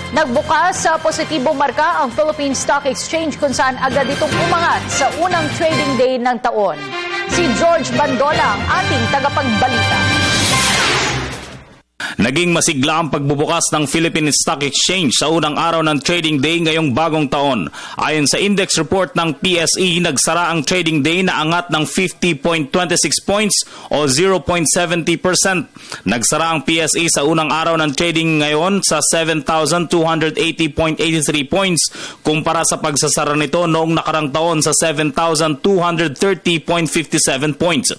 Nagbukas sa positibong marka ang Philippine Stock Exchange kung saan agad itong umangat sa unang trading day ng taon. Si George Bandola ang ating tagapagbalita. Naging masigla ang pagbubukas ng Philippine Stock Exchange sa unang araw ng trading day ngayong bagong taon. Ayon sa index report ng PSE, nagsara ang trading day na angat ng 50.26 points o 0.70%. Nagsara ang PSE sa unang araw ng trading ngayon sa 7,280.83 points kumpara sa pagsasara nito noong nakarang taon sa 7,230.57 points.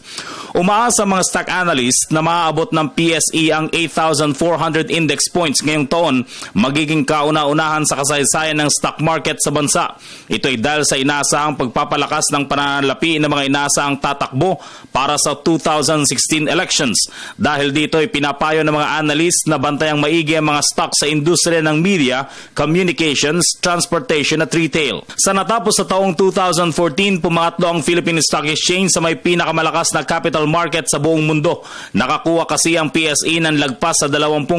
Umaasa mga stock analysts na maaabot ng PSE ang 8,400 index points ngayong taon, magiging kauna-unahan sa kasaysayan ng stock market sa bansa. Ito ay dahil sa inaasahang pagpapalakas ng pananalapi ng mga inaasahang tatakbo para sa 2016 elections. Dahil dito ay pinapayo ng mga analysts na bantayang maigi ang mga stock sa industriya ng media, communications, transportation at retail. Sa natapos sa taong 2014, pumangatlo ang Philippine Stock Exchange sa may pinakamalakas na capital market sa buong mundo. Nakakuha kasi ang PSE ng lagpas sa 20%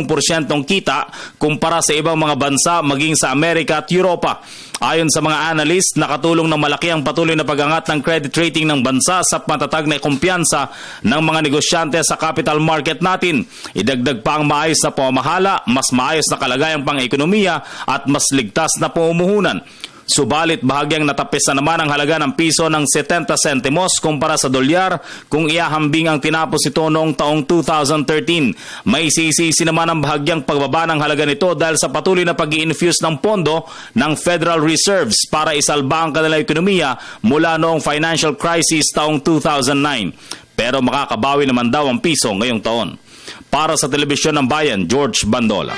kita kumpara sa ibang mga bansa maging sa Amerika at Europa. Ayon sa mga analyst, nakatulong na malaki ang patuloy na pag-angat ng credit rating ng bansa sa matatag na kumpiyansa ng mga negosyante sa capital market natin. Idagdag pa ang maayos na pamamahala, mas maayos na kalagayang pang-ekonomiya at mas ligtas na pamumuhunan. Subalit bahagyang natapis na naman ang halaga ng piso ng 70 sentimos kumpara sa dolyar kung iahambing ang tinapos ito noong taong 2013. May sisisi naman ang bahagyang pagbaba ng halaga nito dahil sa patuloy na pag-i-infuse ng pondo ng Federal Reserves para isalba ang kanilang ekonomiya mula noong financial crisis taong 2009. Pero makakabawi naman daw ang piso ngayong taon. Para sa Telebisyon ng Bayan, George Bandola.